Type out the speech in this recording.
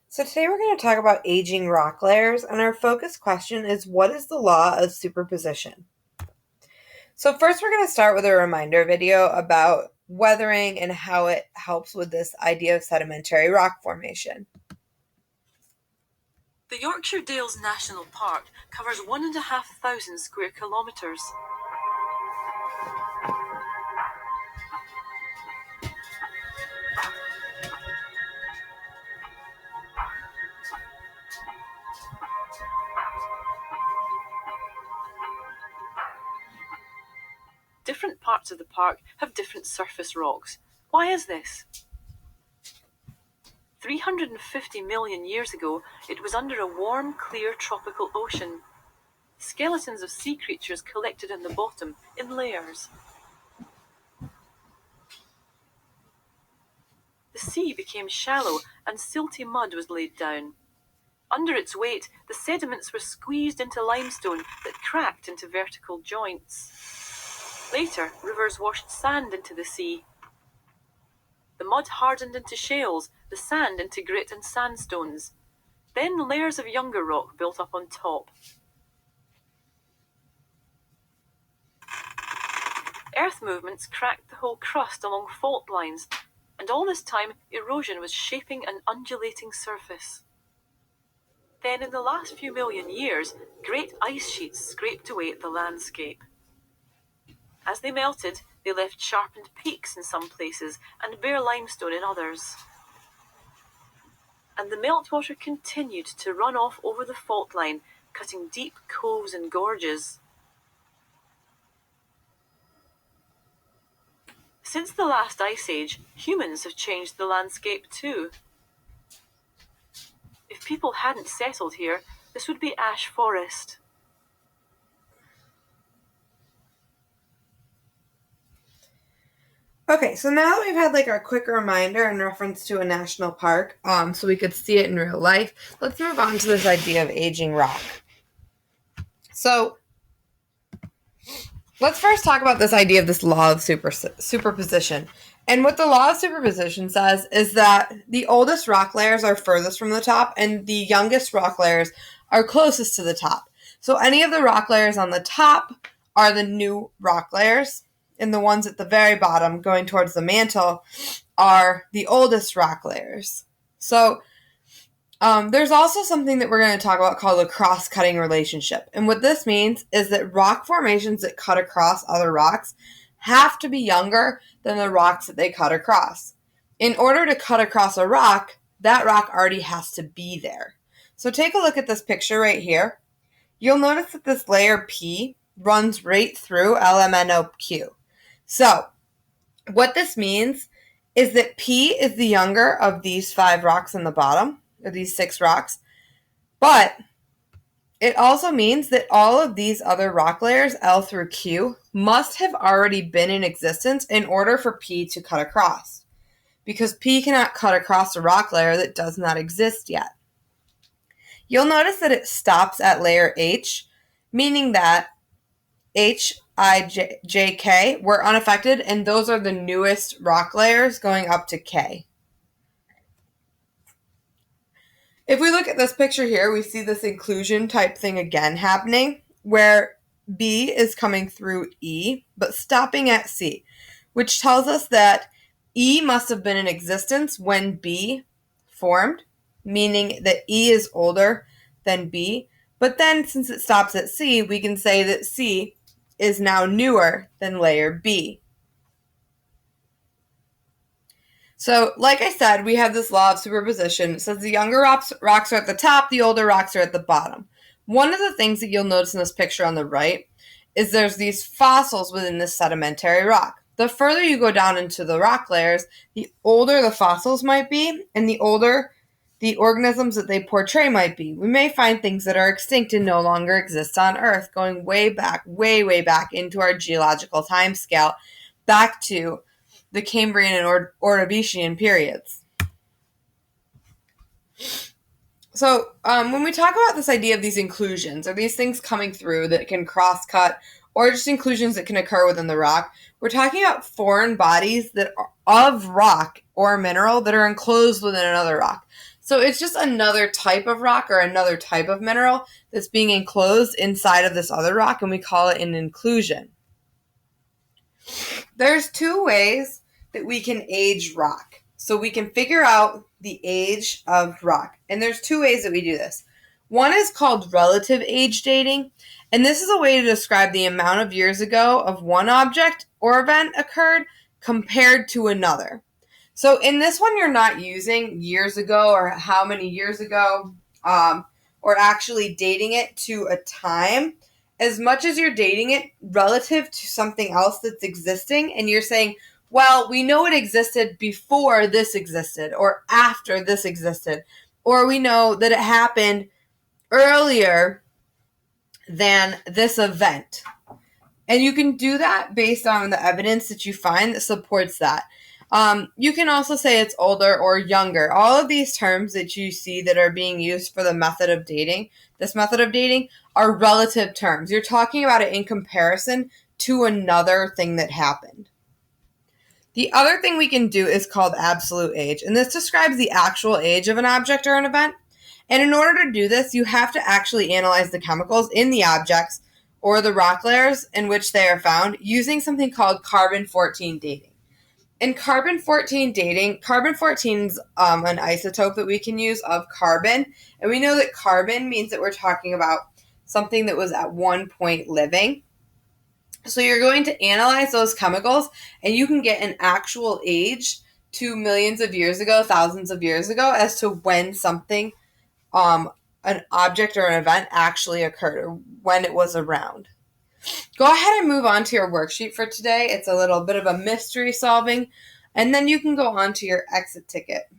So today we're going to talk about aging rock layers, and our focus question is, what is the law of superposition? So first we're going to start with a reminder video about weathering and how it helps with this idea of sedimentary rock formation. The Yorkshire Dales National Park covers 1,500 square kilometres. Different parts of the park have different surface rocks. Why is this? 350 million years ago, it was under a warm, clear tropical ocean. Skeletons of sea creatures collected in the bottom in layers. The sea became shallow and silty mud was laid down. Under its weight, the sediments were squeezed into limestone that cracked into vertical joints. Later, rivers washed sand into the sea. The mud hardened into shales, the sand into grit and sandstones. Then layers of younger rock built up on top. Earth movements cracked the whole crust along fault lines, and all this time erosion was shaping an undulating surface. Then in the last few million years, great ice sheets scraped away at the landscape. As they melted, they left sharpened peaks in some places and bare limestone in others. And the meltwater continued to run off over the fault line, cutting deep coves and gorges. Since the last ice age, humans have changed the landscape too. If people hadn't settled here, this would be ash forest. Okay, so now that we've had our quick reminder in reference to a national park, so we could see it in real life, let's move on to this idea of aging rock. So let's first talk about this idea of this law of superposition. And what the law of superposition says is that the oldest rock layers are furthest from the top and the youngest rock layers are closest to the top. So any of the rock layers on the top are the new rock layers, and the ones at the very bottom going towards the mantle are the oldest rock layers. So there's also something that we're going to talk about called a cross-cutting relationship. And what this means is that rock formations that cut across other rocks have to be younger than the rocks that they cut across. In order to cut across a rock, that rock already has to be there. So take a look at this picture right here. You'll notice that this layer P runs right through LMNOQ. So what this means is that P is the younger of these 5 rocks in the bottom, or these 6 rocks, but it also means that all of these other rock layers, L through Q, must have already been in existence in order for P to cut across, because P cannot cut across a rock layer that does not exist yet. You'll notice that it stops at layer H, meaning that H, I, J, K were unaffected, and those are the newest rock layers going up to K. If we look at this picture here, we see this inclusion type thing again happening, where B is coming through E, but stopping at C, which tells us that E must have been in existence when B formed, meaning that E is older than B. But then since it stops at C, we can say that C is now newer than layer B. So, like I said, we have this law of superposition. It says the younger rocks are at the top, the older rocks are at the bottom. One of the things that you'll notice in this picture on the right is there's these fossils within this sedimentary rock. The further you go down into the rock layers, the older the fossils might be, and the older the organisms that they portray might be. We may find things that are extinct and no longer exist on Earth, going way back, way back into our geological time scale, back to the Cambrian and Ordovician periods. So when we talk about this idea of these inclusions, or these things coming through that can cross-cut, or just inclusions that can occur within the rock, we're talking about foreign bodies that are of rock or mineral that are enclosed within another rock. So it's just another type of rock or another type of mineral that's being enclosed inside of this other rock, and we call it an inclusion. There's two ways that we can age rock. So we can figure out the age of rock. And there's two ways that we do this. One is called relative age dating, and this is a way to describe the amount of years ago of one object or event occurred compared to another. So in this one, you're not using years ago or how many years ago, or actually dating it to a time, as much as you're dating it relative to something else that's existing, and you're saying, well, we know it existed before this existed, or after this existed, or we know that it happened earlier than this event. And you can do that based on the evidence that you find that supports that. You can also say it's older or younger. All of these terms that you see that are being used for the method of dating, this method of dating, are relative terms. You're talking about it in comparison to another thing that happened. The other thing we can do is called absolute age, and this describes the actual age of an object or an event. And in order to do this, you have to actually analyze the chemicals in the objects or the rock layers in which they are found using something called carbon-14 dating. In carbon-14 dating, carbon-14 is an isotope that we can use of carbon, and we know that carbon means that we're talking about something that was at one point living. So you're going to analyze those chemicals, and you can get an actual age to millions of years ago, thousands of years ago, as to when something, an object or an event actually occurred, or when it was around. Go ahead and move on to your worksheet for today. It's a little bit of a mystery solving, and then you can go on to your exit ticket.